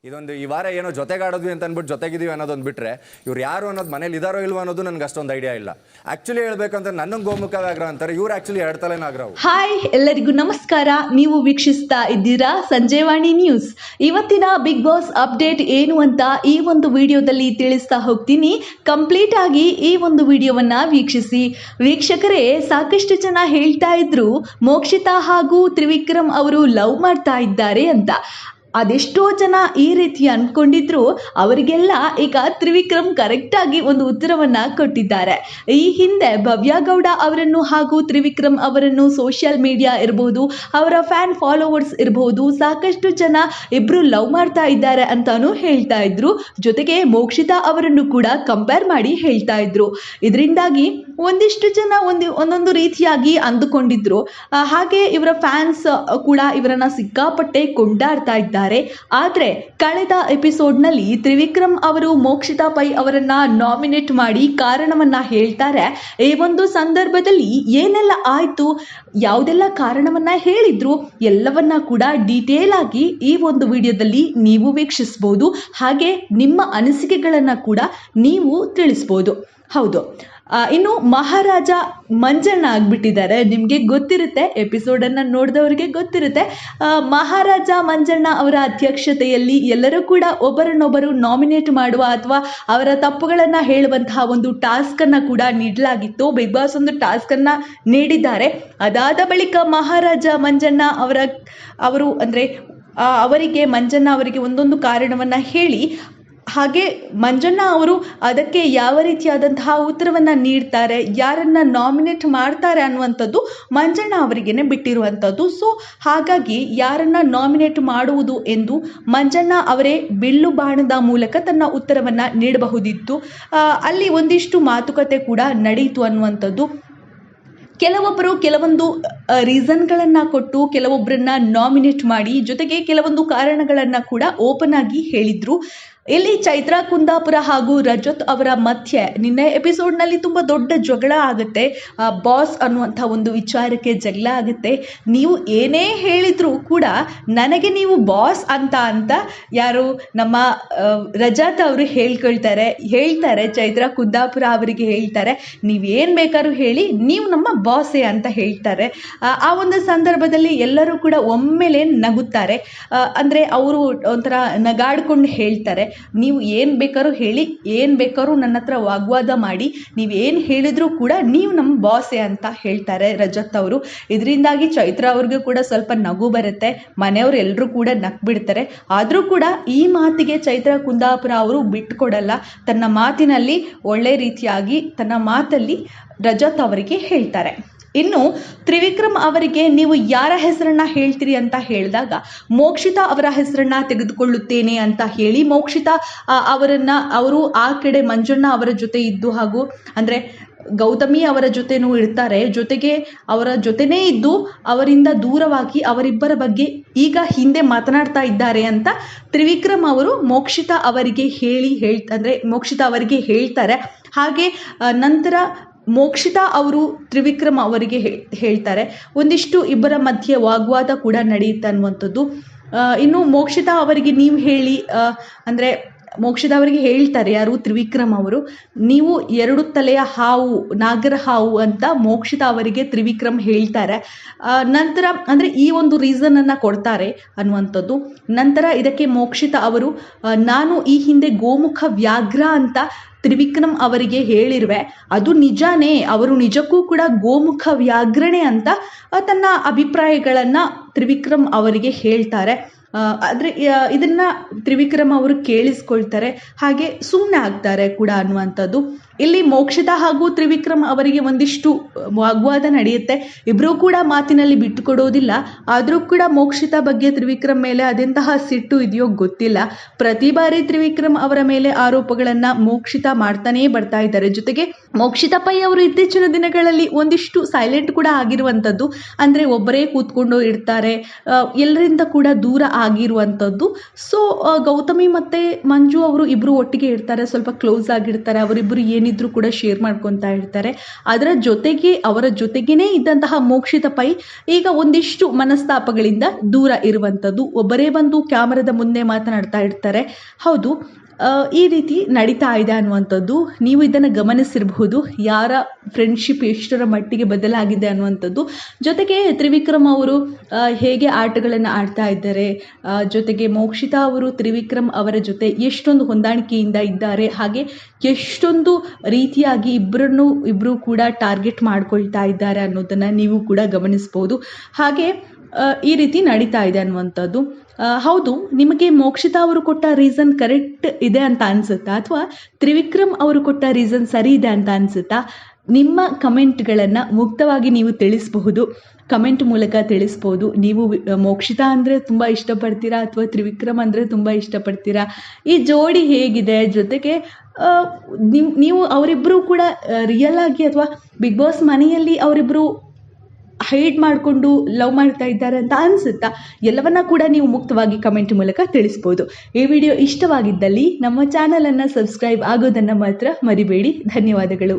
ಇದೊಂದು ಈ ವಾರ ಏನೋ ಜೊತೆಗಾಡೋದ್ವಿ ಅಂತ ಅಂದ್ಬಿಟ್ಟು ಜೊತೆಗಿದೀವಿ ಅನ್ನೋದೊಂದು ಬಿಟ್ರೆ ಇವ್ರು ಯಾರು ಅನ್ನೋದು ಮನೇಲಿ ಇದಾರೋ ಇಲ್ವೋ ಅನ್ನೋದು ನನಗೆ ಅಷ್ಟೊಂದು ಐಡಿಯಾ ಇಲ್ಲ. ಆಕ್ಚುಲಿ ಹೇಳ್ಬೇಕಂದ್ರೆ ನನ್ನಂಗೆ ಗೋಮುಖ ವ್ಯಾಘ್ರ ಅಂತಾರೆ, ಇವ್ರು ಆಕ್ಚುಲಿ 2 ತಲೆನ ಆಗ್ರವು. ಹಾಯ್, ಎಲ್ಲರಿಗೂ ನಮಸ್ಕಾರ. ನೀವು ವೀಕ್ಷಿಸ್ತಾ ಇದ್ದೀರಾ ಸಂಜೆವಾಣಿ ನ್ಯೂಸ್. ಇವತ್ತಿನ ಬಿಗ್ ಬಾಸ್ ಅಪ್ಡೇಟ್ ಏನು ಅಂತ ಈ ಒಂದು ವಿಡಿಯೋದಲ್ಲಿ ತಿಳಿಸ್ತಾ ಹೋಗ್ತೀನಿ. ಕಂಪ್ಲೀಟ್ ಆಗಿ ಈ ಒಂದು ವಿಡಿಯೋವನ್ನ ವೀಕ್ಷಿಸಿ. ವೀಕ್ಷಕರೇ, ಸಾಕಷ್ಟು ಜನ ಹೇಳ್ತಾ ಇದ್ರು ಮೋಕ್ಷಿತಾ ಹಾಗೂ ತ್ರಿವಿಕ್ರಮ್ ಅವರು ಲವ್ ಮಾಡ್ತಾ ಇದ್ದಾರೆ ಅಂತ. ಅದೆಷ್ಟೋ ಜನ ಈ ರೀತಿ ಅನ್ಕೊಂಡಿದ್ರು. ಅವರಿಗೆಲ್ಲ ಈಗ ತ್ರಿವಿಕ್ರಮ್ ಕರೆಕ್ಟ್ ಆಗಿ ಒಂದು ಉತ್ತರವನ್ನ ಕೊಟ್ಟಿದ್ದಾರೆ. ಈ ಹಿಂದೆ ಭವ್ಯ ಗೌಡ ಅವರನ್ನು ಹಾಗೂ ತ್ರಿವಿಕ್ರಮ್ ಅವರನ್ನು ಸೋಷಿಯಲ್ ಮೀಡಿಯಾ ಇರಬಹುದು, ಅವರ ಫ್ಯಾನ್ ಫಾಲೋವರ್ಸ್ ಇರಬಹುದು, ಸಾಕಷ್ಟು ಜನ ಇಬ್ರು ಲವ್ ಮಾಡ್ತಾ ಇದ್ದಾರೆ ಅಂತಾನು ಹೇಳ್ತಾ ಇದ್ರು. ಜೊತೆಗೆ ಮೋಕ್ಷಿತಾ ಅವರನ್ನು ಕೂಡ ಕಂಪೇರ್ ಮಾಡಿ ಹೇಳ್ತಾ ಇದ್ರು. ಇದರಿಂದಾಗಿ ಒಂದಿಷ್ಟು ಜನ ಒಂದೊಂದು ರೀತಿಯಾಗಿ ಅಂದುಕೊಂಡಿದ್ರು. ಹಾಗೆ ಇವರ ಫ್ಯಾನ್ಸ್ ಕೂಡ ಇವರನ್ನ ಸಿಕ್ಕಾಪಟ್ಟೆ ಕೊಂಡಾಡ್ತಾ ಇದ್ದಾರೆ. ಆದ್ರೆ ಕಳೆದ ಎಪಿಸೋಡ್ನಲ್ಲಿ ತ್ರಿವಿಕ್ರಮ್ ಅವರು ಮೋಕ್ಷಿತಾ ಪೈ ಅವರನ್ನ ನಾಮಿನೇಟ್ ಮಾಡಿ ಕಾರಣವನ್ನ ಹೇಳ್ತಾರೆ. ಈ ಒಂದು ಸಂದರ್ಭದಲ್ಲಿ ಏನೆಲ್ಲ ಆಯ್ತು, ಯಾವುದೆಲ್ಲ ಕಾರಣವನ್ನ ಹೇಳಿದ್ರು, ಎಲ್ಲವನ್ನ ಕೂಡ ಡೀಟೇಲ್ ಆಗಿ ಈ ಒಂದು ವಿಡಿಯೋದಲ್ಲಿ ನೀವು ವೀಕ್ಷಿಸಬಹುದು. ಹಾಗೆ ನಿಮ್ಮ ಅನಿಸಿಕೆಗಳನ್ನ ಕೂಡ ನೀವು ತಿಳಿಸಬಹುದು. ಹೌದು, ಇನ್ನು ಮಹಾರಾಜ ಮಂಜಣ್ಣ ಆಗ್ಬಿಟ್ಟಿದ್ದಾರೆ. ನಿಮಗೆ ಗೊತ್ತಿರುತ್ತೆ, ಎಪಿಸೋಡನ್ನು ನೋಡಿದವರಿಗೆ ಗೊತ್ತಿರುತ್ತೆ. ಮಹಾರಾಜ ಮಂಜಣ್ಣ ಅವರ ಅಧ್ಯಕ್ಷತೆಯಲ್ಲಿ ಎಲ್ಲರೂ ಕೂಡ ಒಬ್ಬರನ್ನೊಬ್ಬರು ನಾಮಿನೇಟ್ ಮಾಡುವ ಅಥವಾ ಅವರ ತಪ್ಪುಗಳನ್ನು ಹೇಳುವಂತಹ ಒಂದು ಟಾಸ್ಕನ್ನು ಕೂಡ ನೀಡಲಾಗಿತ್ತು. ಬಿಗ್ ಬಾಸ್ ಒಂದು ಟಾಸ್ಕನ್ನು ನೀಡಿದ್ದಾರೆ. ಅದಾದ ಬಳಿಕ ಮಹಾರಾಜ ಮಂಜಣ್ಣ ಮಂಜಣ್ಣ ಅವರಿಗೆ ಒಂದೊಂದು ಕಾರಣವನ್ನು ಹೇಳಿ, ಹಾಗೆ ಮಂಜಣ್ಣ ಅವರು ಅದಕ್ಕೆ ಯಾವ ರೀತಿಯಾದಂತಹ ಉತ್ತರವನ್ನು ನೀಡ್ತಾರೆ, ಯಾರನ್ನ ನಾಮಿನೇಟ್ ಮಾಡ್ತಾರೆ ಅನ್ನುವಂಥದ್ದು ಮಂಜಣ್ಣ ಅವರಿಗೇನೆ ಬಿಟ್ಟಿರುವಂಥದ್ದು. ಸೊ ಹಾಗಾಗಿ ಯಾರನ್ನ ನಾಮಿನೇಟ್ ಮಾಡುವುದು ಎಂದು ಮಂಜಣ್ಣ ಅವರೇ ಬಿಲ್ಲು ಬಾಣದ ಮೂಲಕ ತನ್ನ ಉತ್ತರವನ್ನು ನೀಡಬಹುದಿತ್ತು. ಅಲ್ಲಿ ಒಂದಿಷ್ಟು ಮಾತುಕತೆ ಕೂಡ ನಡೆಯಿತು ಅನ್ನುವಂಥದ್ದು. ಕೆಲವೊಬ್ಬರು ಕೆಲವೊಂದು ರೀಸನ್ಗಳನ್ನು ಕೊಟ್ಟು ಕೆಲವೊಬ್ಬರನ್ನ ನಾಮಿನೇಟ್ ಮಾಡಿ, ಜೊತೆಗೆ ಕೆಲವೊಂದು ಕಾರಣಗಳನ್ನು ಕೂಡ ಓಪನ್ ಆಗಿ ಹೇಳಿದ್ರು. ಇಲ್ಲಿ ಚೈತ್ರಾ ಕುಂದಾಪುರ ಹಾಗೂ ರಜತ್ ಅವರ ಮಧ್ಯೆ ನಿನ್ನೆ ಎಪಿಸೋಡ್ನಲ್ಲಿ ತುಂಬ ದೊಡ್ಡ ಜಗಳ ಆಗುತ್ತೆ. ಬಾಸ್ ಅನ್ನುವಂಥ ಒಂದು ವಿಚಾರಕ್ಕೆ ಜಗಳ ಆಗುತ್ತೆ. ನೀವು ಏನೇ ಹೇಳಿದ್ರು ಕೂಡ ನನಗೆ ನೀವು ಬಾಸ್ ಅಂತ ಯಾರು ನಮ್ಮ ರಜತ್ ಅವರು ಹೇಳ್ತಾರೆ ಚೈತ್ರಾ ಕುಂದಾಪುರ ಅವರಿಗೆ ಹೇಳ್ತಾರೆ, ನೀವೇನು ಬೇಕಾದ್ರೂ ಹೇಳಿ, ನೀವು ನಮ್ಮ ಬಾಸೇ ಅಂತ ಹೇಳ್ತಾರೆ. ಆ ಒಂದು ಸಂದರ್ಭದಲ್ಲಿ ಎಲ್ಲರೂ ಕೂಡ ಒಮ್ಮೆಲೆ ನಗುತ್ತಾರೆ. ಅಂದರೆ ಅವರು ಒಂಥರ ನಗಾಡ್ಕೊಂಡು ಹೇಳ್ತಾರೆ, ನೀವು ಏನು ಬೇಕಾದ್ರೂ ಹೇಳಿ, ಏನು ಬೇಕಾದ್ರೂ ನನ್ನ ಹತ್ರ ವಾಗ್ವಾದ ಮಾಡಿ, ನೀವೇನು ಹೇಳಿದ್ರು ಕೂಡ ನೀವು ನಮ್ಮ ಬಾಸೇ ಅಂತ ಹೇಳ್ತಾರೆ ರಜತ್ ಅವರು. ಇದರಿಂದಾಗಿ ಚೈತ್ರಾ ಅವ್ರಿಗೂ ಕೂಡ ಸ್ವಲ್ಪ ನಗು ಬರುತ್ತೆ. ಮನೆಯವರು ಎಲ್ಲರೂ ಕೂಡ ನಕ್ಬಿಡ್ತಾರೆ. ಆದರೂ ಕೂಡ ಈ ಮಾತಿಗೆ ಚೈತ್ರಾ ಕುಂದಾಪುರ ಅವರು ಬಿಟ್ಟುಕೊಡಲ್ಲ. ತನ್ನ ಮಾತಿನಲ್ಲಿ ಒಳ್ಳೆ ರೀತಿಯಾಗಿ ತನ್ನ ಮಾತಲ್ಲಿ ರಜತ್ ಅವರಿಗೆ ಹೇಳ್ತಾರೆ. ಇನ್ನು ತ್ರಿವಿಕ್ರಮ್ ಅವರಿಗೆ ನೀವು ಯಾರ ಹೆಸರನ್ನ ಹೇಳ್ತೀರಿ ಅಂತ ಹೇಳಿದಾಗ ಮೋಕ್ಷಿತಾ ಅವರ ಹೆಸರನ್ನ ತೆಗೆದುಕೊಳ್ಳುತ್ತೇನೆ ಅಂತ ಹೇಳಿ ಮೋಕ್ಷಿತಾ ಅವರು ಆ ಕಡೆ ಮಂಜಣ್ಣ ಅವರ ಜೊತೆ ಇದ್ದು, ಹಾಗೂ ಅಂದರೆ ಗೌತಮಿ ಅವರ ಜೊತೆನೂ ಇರ್ತಾರೆ, ಜೊತೆಗೆ ಅವರ ಜೊತೆನೇ ಇದ್ದು ಅವರಿಂದ ದೂರವಾಗಿ ಅವರಿಬ್ಬರ ಬಗ್ಗೆ ಈಗ ಹಿಂದೆ ಮಾತನಾಡ್ತಾ ಇದ್ದಾರೆ ಅಂತ ತ್ರಿವಿಕ್ರಮ್ ಅವರು ಮೋಕ್ಷಿತಾ ಅವರಿಗೆ ಮೋಕ್ಷಿತಾ ಅವರಿಗೆ ಹೇಳ್ತಾರೆ. ಹಾಗೆ ನಂತರ ಮೋಕ್ಷಿತಾ ಅವರು ತ್ರಿವಿಕ್ರಮ್ ಅವರಿಗೆ ಹೇಳ್ತಾರೆ. ಒಂದಿಷ್ಟು ಇಬ್ಬರ ಮಧ್ಯೆ ವಾಗ್ವಾದ ಕೂಡ ನಡೆಯುತ್ತೆ ಅನ್ನುವಂಥದ್ದು. ಇನ್ನು ಮೋಕ್ಷಿತಾ ಅವರಿಗೆ ನೀವು ಹೇಳಿ, ಅಂದರೆ ಮೋಕ್ಷಿತಾ ಅವರಿಗೆ ಹೇಳ್ತಾರೆ ಯಾರು, ತ್ರಿವಿಕ್ರಮ್ ಅವರು, ನೀವು 2 ತಲೆಯ ಹಾವು, ನಾಗರ ಹಾವು ಅಂತ ಮೋಕ್ಷಿತಾ ಅವರಿಗೆ ತ್ರಿವಿಕ್ರಮ್ ಹೇಳ್ತಾರೆ. ನಂತರ ಅಂದರೆ ಈ ಒಂದು ರೀಸನನ್ನು ಕೊಡ್ತಾರೆ ಅನ್ನುವಂಥದ್ದು. ನಂತರ ಇದಕ್ಕೆ ಮೋಕ್ಷಿತಾ ಅವರು, ನಾನು ಈ ಹಿಂದೆ ಗೋಮುಖ ವ್ಯಾಘ್ರ ಅಂತ ತ್ರಿವಿಕ್ರಮ್ ಅವರಿಗೆ ಹೇಳಿರುವೆ, ಅದು ನಿಜಾನೇ, ಅವರು ನಿಜಕ್ಕೂ ಕೂಡ ಗೋಮುಖ ವ್ಯಾಘ್ರಣೆ ಅಂತ ತನ್ನ ಅಭಿಪ್ರಾಯಗಳನ್ನು ತ್ರಿವಿಕ್ರಮ್ ಅವರಿಗೆ ಹೇಳ್ತಾರೆ. ಆದರೆ ಇದನ್ನ ತ್ರಿವಿಕ್ರಮ್ ಅವರು ಕೇಳಿಸ್ಕೊಳ್ತಾರೆ, ಹಾಗೆ ಸುಮ್ಮನೆ ಆಗ್ತಾರೆ ಕೂಡ ಅನ್ನುವಂಥದ್ದು. ಇಲ್ಲಿ ಮೋಕ್ಷಿತಾ ಹಾಗೂ ತ್ರಿವಿಕ್ರಮ್ ಅವರಿಗೆ ಒಂದಿಷ್ಟು ವಾಗ್ವಾದ ನಡೆಯುತ್ತೆ. ಇಬ್ಬರೂ ಕೂಡ ಮಾತಿನಲ್ಲಿ ಬಿಟ್ಟುಕೊಡೋದಿಲ್ಲ. ಆದರೂ ಕೂಡ ಮೋಕ್ಷಿತಾ ಬಗ್ಗೆ ತ್ರಿವಿಕ್ರಮ್ ಮೇಲೆ ಅದೆಂತಹ ಸಿಟ್ಟು ಇದೆಯೋ ಗೊತ್ತಿಲ್ಲ. ಪ್ರತಿ ಬಾರಿ ತ್ರಿವಿಕ್ರಮ್ ಅವರ ಮೇಲೆ ಆರೋಪಗಳನ್ನು ಮೋಕ್ಷಿತಾ ಮಾಡ್ತಾನೇ ಬರ್ತಾ ಇದ್ದಾರೆ. ಜೊತೆಗೆ ಮೋಕ್ಷಿತಾ ಪೈ ಅವರು ಇತ್ತೀಚಿನ ದಿನಗಳಲ್ಲಿ ಒಂದಿಷ್ಟು ಸೈಲೆಂಟ್ ಕೂಡ ಆಗಿರುವಂಥದ್ದು. ಅಂದರೆ ಒಬ್ಬರೇ ಕೂತ್ಕೊಂಡು ಇರ್ತಾರೆ, ಎಲ್ಲರಿಂದ ಕೂಡ ದೂರ ಆಗಿರುವಂಥದ್ದು. ಸೊ ಗೌತಮಿ ಮತ್ತು ಮಂಜು ಅವರು ಇಬ್ಬರು ಒಟ್ಟಿಗೆ ಇರ್ತಾರೆ, ಸ್ವಲ್ಪ ಕ್ಲೋಸ್ ಆಗಿರ್ತಾರೆ. ಅವರಿಬ್ಬರು ಏನಿದ್ರು ಕೂಡ ಶೇರ್ ಮಾಡ್ಕೊತಾ ಇರ್ತಾರೆ. ಅದರ ಜೊತೆಗೆ ಅವರ ಜೊತೆಗೇನೆ ಇದ್ದಂತಹ ಮೋಕ್ಷಿತ ಪೈ ಈಗ ಒಂದಿಷ್ಟು ಮನಸ್ತಾಪಗಳಿಂದ ದೂರ ಇರುವಂಥದ್ದು. ಒಬ್ಬರೇ ಬಂದು ಕ್ಯಾಮರಾದ ಮುಂದೆ ಮಾತನಾಡ್ತಾ ಇರ್ತಾರೆ. ಹೌದು, ಈ ರೀತಿ ನಡೀತಾ ಇದೆ ಅನ್ನುವಂಥದ್ದು ನೀವು ಇದನ್ನು ಗಮನಿಸಿರಬಹುದು. ಯಾರ ಫ್ರೆಂಡ್ಶಿಪ್ ಎಷ್ಟರ ಮಟ್ಟಿಗೆ ಬದಲಾಗಿದೆ ಅನ್ನುವಂಥದ್ದು. ಜೊತೆಗೆ ತ್ರಿವಿಕ್ರಮ್ ಅವರು ಹೇಗೆ ಆಟಗಳನ್ನು ಆಡ್ತಾ ಇದ್ದಾರೆ, ಜೊತೆಗೆ ಮೋಕ್ಷಿತಾ ಅವರು ತ್ರಿವಿಕ್ರಮ್ ಅವರ ಜೊತೆ ಎಷ್ಟೊಂದು ಹೊಂದಾಣಿಕೆಯಿಂದ ಇದ್ದಾರೆ, ಹಾಗೆ ಎಷ್ಟೊಂದು ರೀತಿಯಾಗಿ ಇಬ್ಬರು ಕೂಡ ಟಾರ್ಗೆಟ್ ಮಾಡ್ಕೊಳ್ತಾ ಇದ್ದಾರೆ ಅನ್ನೋದನ್ನು ನೀವು ಕೂಡ ಗಮನಿಸ್ಬೋದು. ಹಾಗೆ ಈ ರೀತಿ ನಡೀತಾ ಇದೆ ಅನ್ನುವಂಥದ್ದು. ಹೌದು, ನಿಮಗೆ ಮೋಕ್ಷಿತಾ ಅವರು ಕೊಟ್ಟ ರೀಸನ್ ಕರೆಕ್ಟ್ ಇದೆ ಅಂತ ಅನಿಸುತ್ತಾ, ಅಥವಾ ತ್ರಿವಿಕ್ರಮ್ ಅವರು ಕೊಟ್ಟ ರೀಸನ್ ಸರಿ ಇದೆ ಅಂತ ಅನಿಸುತ್ತಾ? ನಿಮ್ಮ ಕಮೆಂಟ್ಗಳನ್ನು ಮುಕ್ತವಾಗಿ ನೀವು ತಿಳಿಸಬಹುದು. ಕಮೆಂಟ್ ಮೂಲಕ ತಿಳಿಸ್ಬೋದು. ನೀವು ಮೋಕ್ಷಿತಾ ಅಂದರೆ ತುಂಬ ಇಷ್ಟಪಡ್ತೀರಾ ಅಥವಾ ತ್ರಿವಿಕ್ರಮ್ ಅಂದರೆ ತುಂಬ ಇಷ್ಟಪಡ್ತೀರಾ? ಈ ಜೋಡಿ ಹೇಗಿದೆ? ಜೊತೆಗೆ ನೀವು ಅವರಿಬ್ಬರು ಕೂಡ ರಿಯಲ್ ಆಗಿ ಅಥವಾ ಬಿಗ್ ಬಾಸ್ ಮನೆಯಲ್ಲಿ ಅವರಿಬ್ಬರು ಹೈಡ್ ಮಾಡಿಕೊಂಡು ಲವ್ ಮಾಡ್ತಾ ಇದ್ದಾರೆ ಅಂತ ಅನಿಸುತ್ತಾ? ಎಲ್ಲವನ್ನ ಕೂಡ ನೀವು ಮುಕ್ತವಾಗಿ ಕಮೆಂಟ್ ಮೂಲಕ ತಿಳಿಸ್ಬೋದು. ಈ ವಿಡಿಯೋ ಇಷ್ಟವಾಗಿದ್ದಲ್ಲಿ ನಮ್ಮ ಚಾನಲನ್ನು ಸಬ್ಸ್ಕ್ರೈಬ್ ಆಗೋದನ್ನು ಮಾತ್ರ ಮರಿಬೇಡಿ. ಧನ್ಯವಾದಗಳು.